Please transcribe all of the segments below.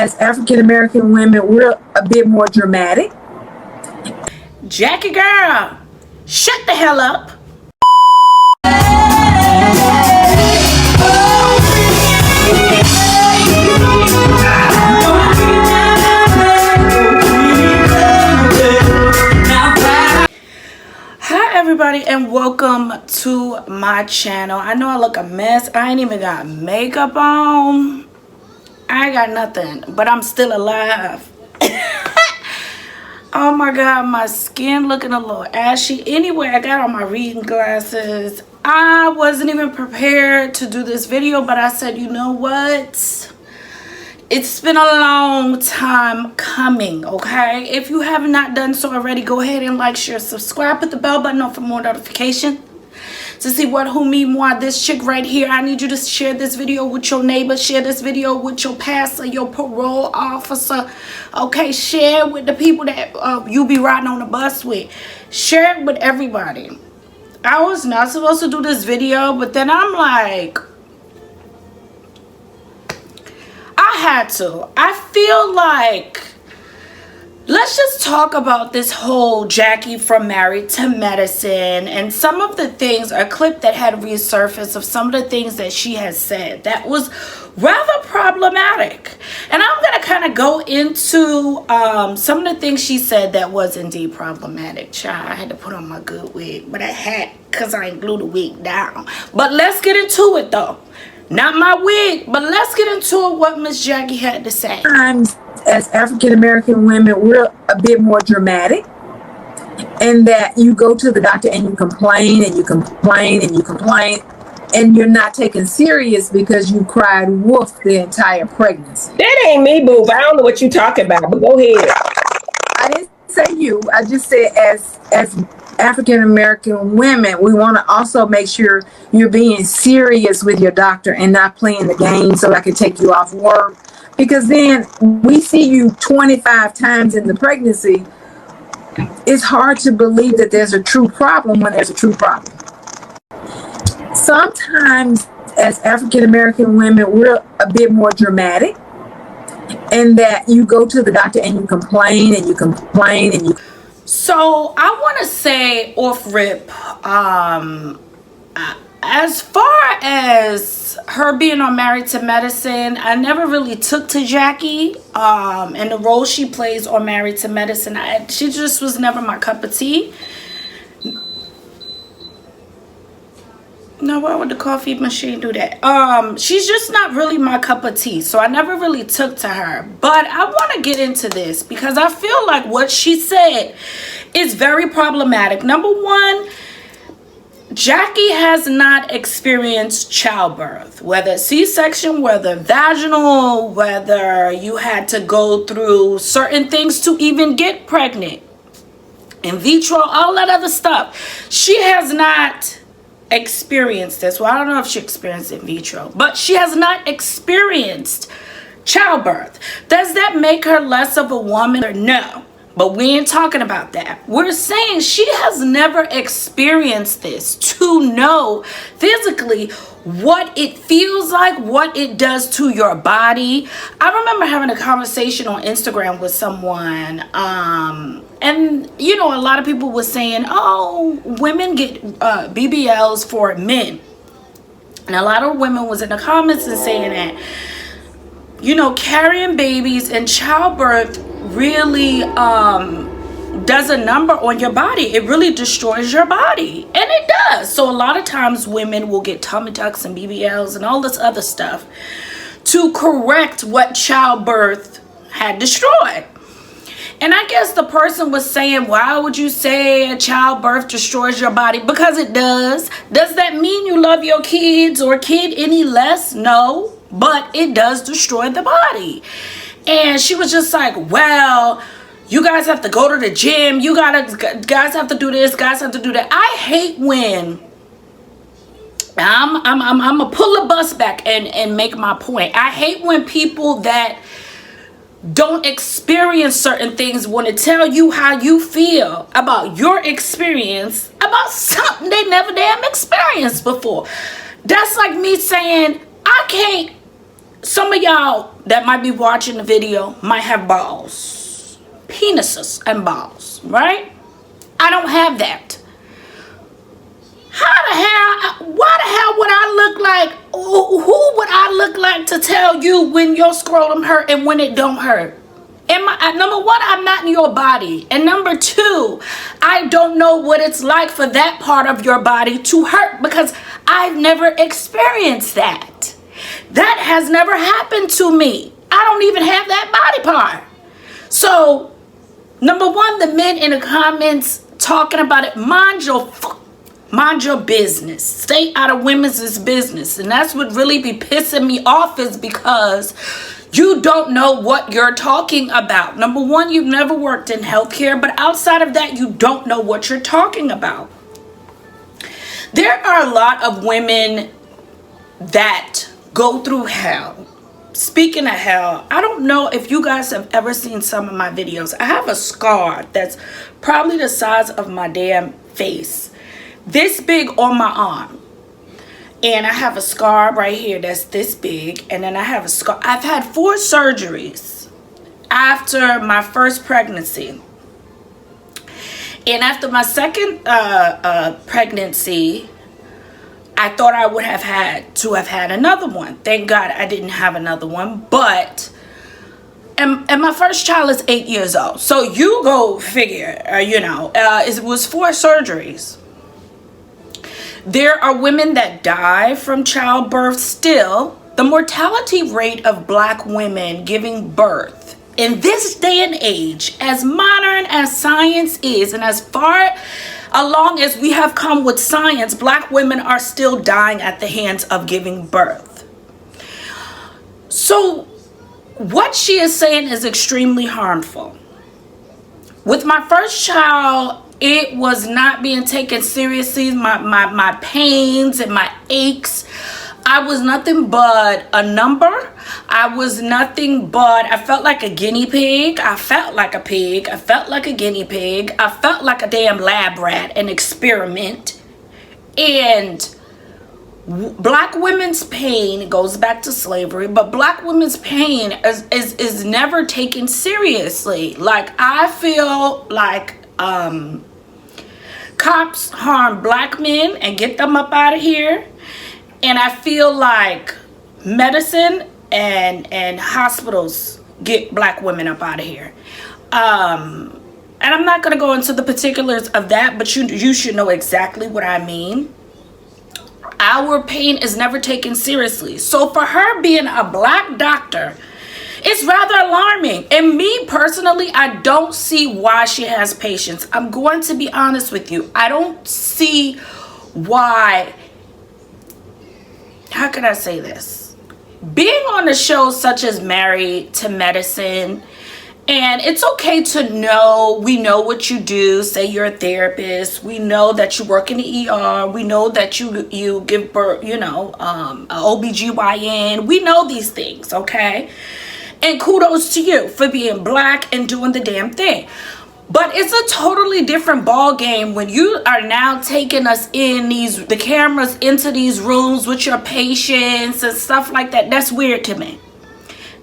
as African American women, we're a bit more dramatic. Jackie girl, shut the hell up. Hi everybody and welcome to my channel. I know I look a mess. I ain't even got makeup on. I ain't got nothing, but I'm still alive. Oh my god, my skin looking a little ashy. Anyway, I got on my reading glasses. I wasn't even prepared to do this video, but I said, you know what? It's been a long time coming, okay? If you have not done so already, go ahead and like, share, subscribe, put the bell button on for more notification to see what, who, me, moi, this chick right here. I need you to share this video with your neighbor, share this video with your pastor, your parole officer, okay? Share with the people that you be riding on the bus with. Share it with everybody. I was not supposed to do this video, but then I'm like, I had to. I feel like, let's just talk about this whole Jackie from Married to Medicine and some of the things, a clip that had resurfaced of some of the things that she has said that was rather problematic. And I'm going to kind of go into some of the things she said that was indeed problematic. Child, I had to put on my good wig, but I had, because I ain't glued the wig down. But let's get into it though. Not my wig, but let's get into what Miss Jackie had to say. Sometimes, as African American women, we're a bit more dramatic in that you go to the doctor and you complain and you complain and you complain, and you're not taken serious because you cried wolf the entire pregnancy. That ain't me, boo. I don't know what you talking about, but go ahead. I didn't say you. I just said as African American women, we want to also make sure you're being serious with your doctor and not playing the game so I can take you off work. Because then we see you 25 times in the pregnancy. It's hard to believe that there's a true problem when there's a true problem. Sometimes, as African American women, we're a bit more dramatic in that you go to the doctor and you complain and you complain and you. So I want to say off rip, as far as her being on Married to Medicine, I never really took to Jackie and the role she plays on Married to Medicine. She just was never my cup of tea. No, why would the coffee machine do that? She's just not really my cup of tea, so I never really took to her. But I want to get into this because I feel like what she said is very problematic. Number one, Jackie has not experienced childbirth, whether C-section, whether vaginal, whether you had to go through certain things to even get pregnant, in vitro, all that other stuff. She has not experienced this. Well, I don't know if she experienced in vitro, but she has not experienced childbirth. Does that make her less of a woman or no? But we ain't talking about that. We're saying she has never experienced this to know physically what it feels like, what it does to your body. I remember having a conversation on Instagram with someone, and you know, a lot of people were saying, oh, women get BBLs for men. And a lot of women was in the comments and saying that, you know, carrying babies and childbirth really does a number on your body. It really destroys your body, and it does. So a lot of times women will get tummy tucks and BBLs and all this other stuff to correct what childbirth had destroyed. And I guess the person was saying, why would you say a childbirth destroys your body? Because it does. Does that mean you love your kids or kid any less? No, but it does destroy the body. And she was just like, well, you guys have to go to the gym. Guys have to do this. Guys have to do that. I hate when I'm gonna pull a bus back and make my point. I hate when people that don't experience certain things want to tell you how you feel about your experience about something they never damn experienced before. That's like me saying I can't some of y'all that might be watching the video might have balls, penises and balls, right? I don't have that. Why the hell would I look like, who would I look like to tell you when your scrotum hurt and when it don't hurt? Number one, I'm not in your body. And number two, I don't know what it's like for that part of your body to hurt because I've never experienced that. That has never happened to me. I don't even have that body part. So, number one, the men in the comments talking about it, mind your business. Stay out of women's business. And that's what really be pissing me off, is because you don't know what you're talking about. Number one, you've never worked in healthcare, but outside of that, you don't know what you're talking about. There are a lot of women that go through hell. Speaking of hell, I don't know if you guys have ever seen some of my videos. I have a scar that's probably the size of my damn face, this big on my arm. And I have a scar right here that's this big. And then I have a scar. I've had 4 surgeries after my first pregnancy. And after my second pregnancy, I thought I would have had another one. Thank God I didn't have another one. But, and my first child is 8 years old. So you go figure, it was 4 surgeries. There are women that die from childbirth still. The mortality rate of Black women giving birth in this day and age, as modern as science is, and as far along as we have come with science, Black women are still dying at the hands of giving birth. So what she is saying is extremely harmful. With my first child, it was not being taken seriously. My pains and my aches, I was nothing but a number. I was nothing but, I felt like a guinea pig. I felt like a pig. I felt like a guinea pig. I felt like a damn lab rat, an experiment. And Black women's pain goes back to slavery, but Black women's pain is never taken seriously. Like, I feel like cops harm Black men and get them up out of here, and I feel like medicine and hospitals get Black women up out of here. And I'm not going to go into the particulars of that, but you should know exactly what I mean. Our pain is never taken seriously. So for her being a Black doctor, it's rather alarming. And me personally, I don't see why she has patience. I'm going to be honest with you. I don't see why. How can I say this? Being on a show such as Married to Medicine, and it's okay to know, we know what you do. Say you're a therapist. We know that you work in the ER. We know that you give birth, a OBGYN. We know these things, okay? And kudos to you for being Black and doing the damn thing. But it's a totally different ball game when you are now taking us in the cameras into these rooms with your patients and stuff like that. That's weird to me.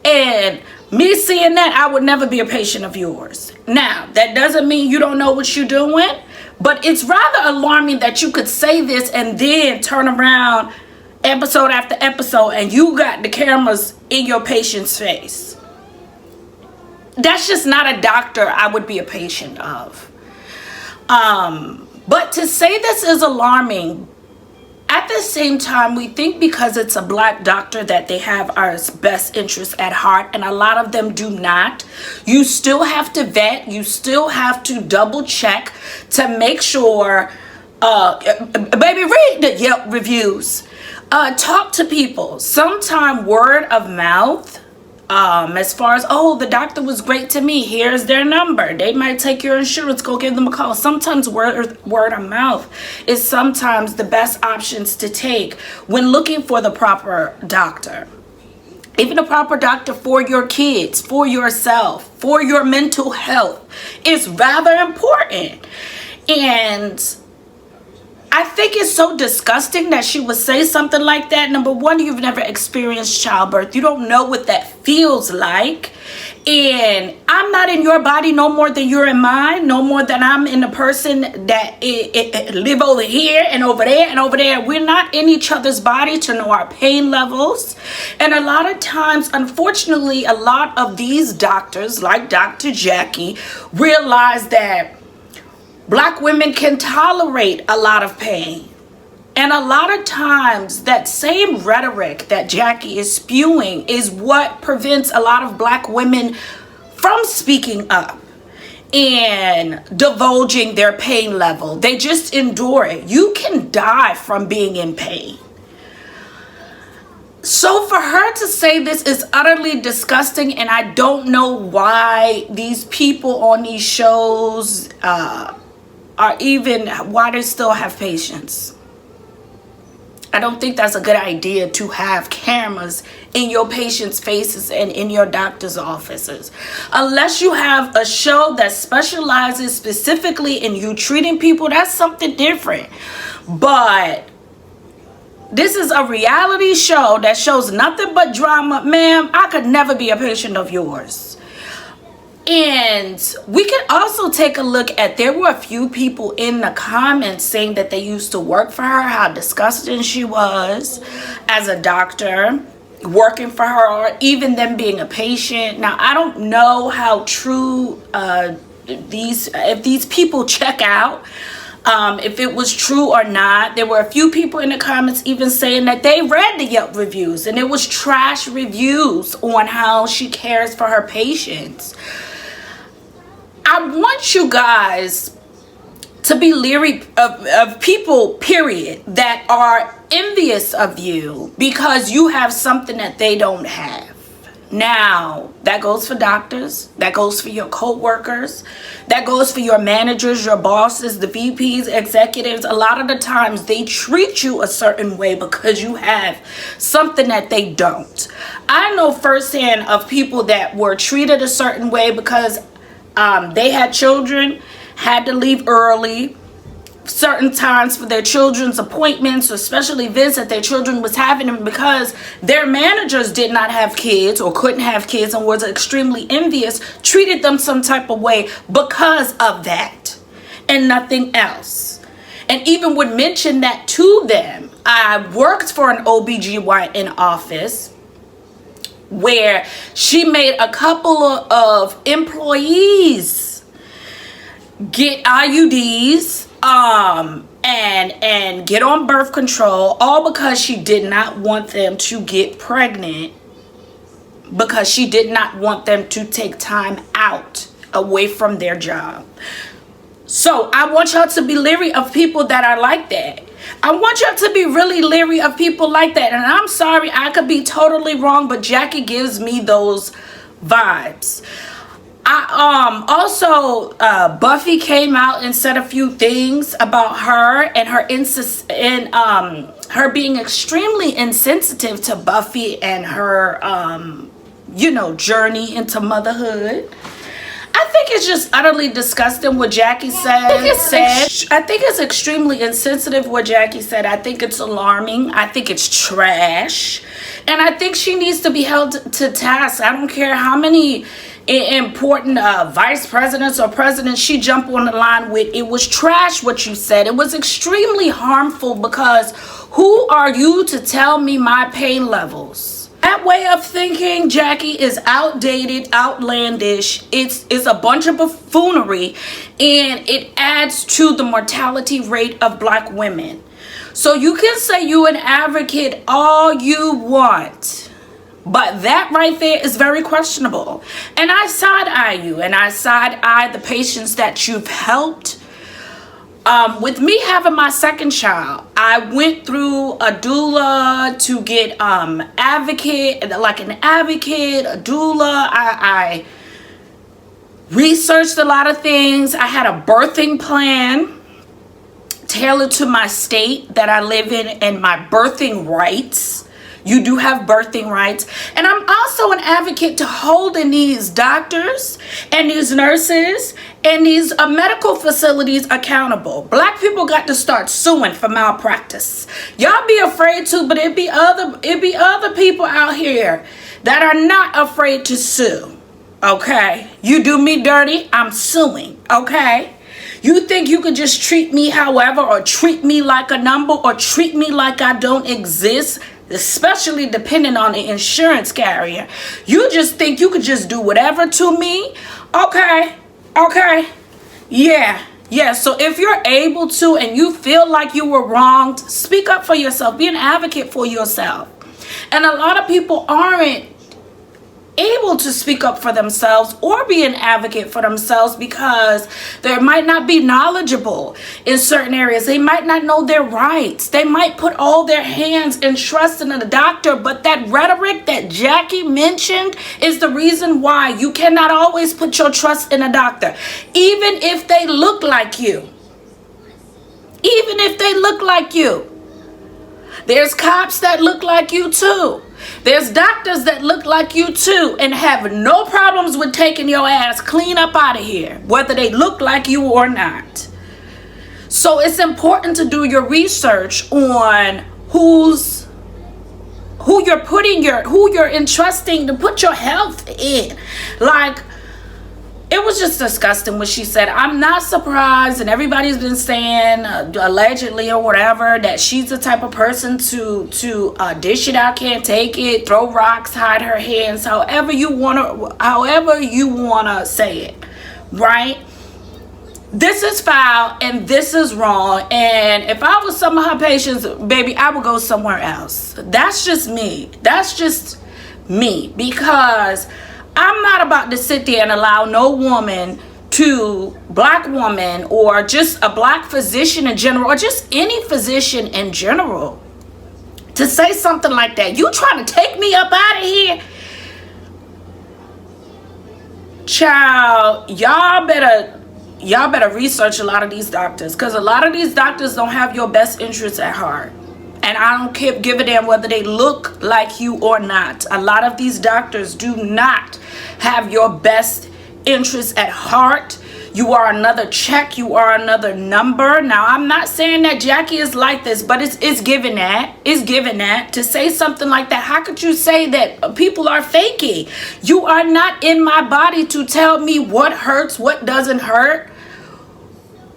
And me seeing that, I would never be a patient of yours. Now, that doesn't mean you don't know what you're doing, but it's rather alarming that you could say this and then turn around episode after episode and you got the cameras in your patient's face. That's just not a doctor I would be a patient of. But to say this is alarming, at the same time, we think because it's a Black doctor that they have our best interests at heart, and a lot of them do not. You still have to vet. You still have to double check to make sure. Baby, read the Yelp reviews. Talk to people. Sometime word of mouth. As far as, oh, the doctor was great to me, here's their number. They might take your insurance, go give them a call. Sometimes word of mouth is sometimes the best options to take when looking for the proper doctor. Even a proper doctor for your kids, for yourself, for your mental health is rather important. And I think it's so disgusting that she would say something like that. Number one, you've never experienced childbirth. You don't know what that feels like. And I'm not in your body no more than you're in mine, no more than I'm in the person that live over here and over there and over there. We're not in each other's body to know our pain levels. And a lot of times, unfortunately, a lot of these doctors, like Dr. Jackie, realize that Black women can tolerate a lot of pain. And a lot of times that same rhetoric that Jackie is spewing is what prevents a lot of Black women from speaking up and divulging their pain level. They just endure it. You can die from being in pain. So for her to say this is utterly disgusting, and I don't know why these people on these shows why they still have patience. I don't think that's a good idea to have cameras in your patients' faces and in your doctor's offices. Unless you have a show that specializes specifically in you treating people, that's something different. But this is a reality show that shows nothing but drama. Ma'am, I could never be a patient of yours. And we can also take a look at, there were a few people in the comments saying that they used to work for her, how disgusting she was as a doctor, working for her, or even them being a patient. Now, I don't know how true if these people check out, if it was true or not. There were a few people in the comments even saying that they read the Yelp reviews and it was trash reviews on how she cares for her patients. I want you guys to be leery of people, period, that are envious of you because you have something that they don't have. Now, that goes for doctors, that goes for your co-workers, that goes for your managers, your bosses, the VPs, executives. A lot of the times they treat you a certain way because you have something that they don't. I know firsthand of people that were treated a certain way because they had children, had to leave early certain times for their children's appointments or special events that their children was having, them because their managers did not have kids or couldn't have kids and was extremely envious, treated them some type of way because of that and nothing else. And even would mention that to them. I worked for an OBGYN office where she made a couple of employees get IUDs and get on birth control, all because she did not want them to get pregnant, because she did not want them to take time out away from their job. So I want y'all to be leery of people that are like that. I want y'all to be really leery of people like that. And I'm sorry, I could be totally wrong, but Jackie gives me those vibes. Buffy came out and said a few things about her and her being extremely insensitive to Buffy and her journey into motherhood. I think it's just utterly disgusting what Jackie said. I think it's extremely insensitive what Jackie said. I think it's alarming. I think it's trash. And I think she needs to be held to task. I don't care how many important vice presidents or presidents she jumped on the line with. It was trash what you said. It was extremely harmful, because who are you to tell me my pain levels? That way of thinking, Jackie, is outdated, outlandish. It's a bunch of buffoonery, and it adds to the mortality rate of Black women. So you can say you an advocate all you want, but that right there is very questionable. And I side-eye you, and I side-eye the patients that you've helped. With me having my second child, I went through a doula to get an advocate, a doula. I researched a lot of things. I had a birthing plan tailored to my state that I live in and my birthing rights. You do have birthing rights. And I'm also an advocate to holding these doctors and these nurses and these medical facilities accountable. Black people got to start suing for malpractice. Y'all be afraid to, but it be other people out here that are not afraid to sue. Okay? You do me dirty, I'm suing. Okay? You think you could just treat me however, or treat me like a number, or treat me like I don't exist, especially depending on the insurance carrier. You just think you could just do whatever to me? Okay. Yeah. So if you're able to and you feel like you were wronged, speak up for yourself. Be an advocate for yourself. And a lot of people aren't able to speak up for themselves or be an advocate for themselves because they might not be knowledgeable in certain areas. They might not know their rights. They might put all their hands and trust in a doctor, but that rhetoric that Jackie mentioned is the reason why you cannot always put your trust in a doctor, even if they look like you. Even if they look like you. There's cops that look like you too. There's doctors that look like you too and have no problems with taking your ass clean up out of here, whether they look like you or not. So it's important to do your research on who you're entrusting to put your health in. Like, it was just disgusting what she said. I'm not surprised, and everybody's been saying allegedly or whatever that she's the type of person to dish it out, can't take it, throw rocks, hide her hands, however you wanna say it, right? This is foul and this is wrong. And if I was some of her patients, baby, I would go somewhere else. That's just me. Because I'm not about to sit there and allow no woman, black woman, or just a black physician in general, or just any physician in general, to say something like that. You trying to take me up out of here? Child, y'all better research a lot of these doctors, because a lot of these doctors don't have your best interests at heart. And I don't give a damn whether they look like you or not. A lot of these doctors do not have your best interests at heart. You are another check. You are another number. Now, I'm not saying that Jackie is like this, but it's given that. It's given that. To say something like that, how could you say that people are faking? You are not in my body to tell me what hurts, what doesn't hurt.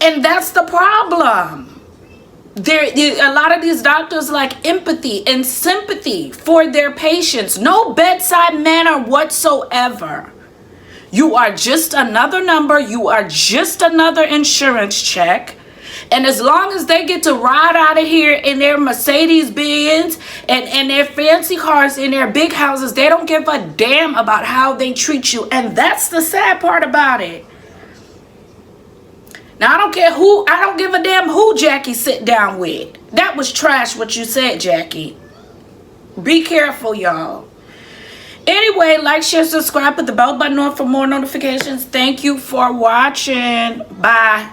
And that's the problem. A lot of these doctors lack empathy and sympathy for their patients. No bedside manner whatsoever. You are just another number. You are just another insurance check. And as long as they get to ride out of here in their Mercedes Benz and their fancy cars in their big houses, they don't give a damn about how they treat you. And that's the sad part about it. Now, I don't give a damn who Jackie sit down with. That was trash what you said, Jackie. Be careful, y'all. Anyway, like, share, subscribe, put the bell button on for more notifications. Thank you for watching. Bye.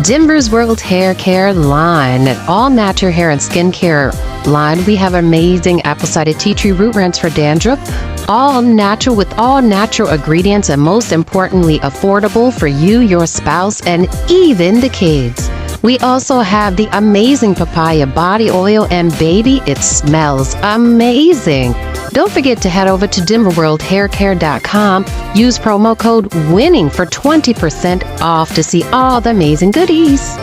Denver's World Hair Care line, an all-natural hair and skincare line. We have amazing apple-cider tea tree root rinse for dandruff. All natural with all natural ingredients, and most importantly, affordable for you, your spouse, and even the kids. We also have the amazing papaya body oil, and baby, it smells amazing. Don't forget to head over to DenverWorldHairCare.com. Use promo code WINNING for 20% off to see all the amazing goodies.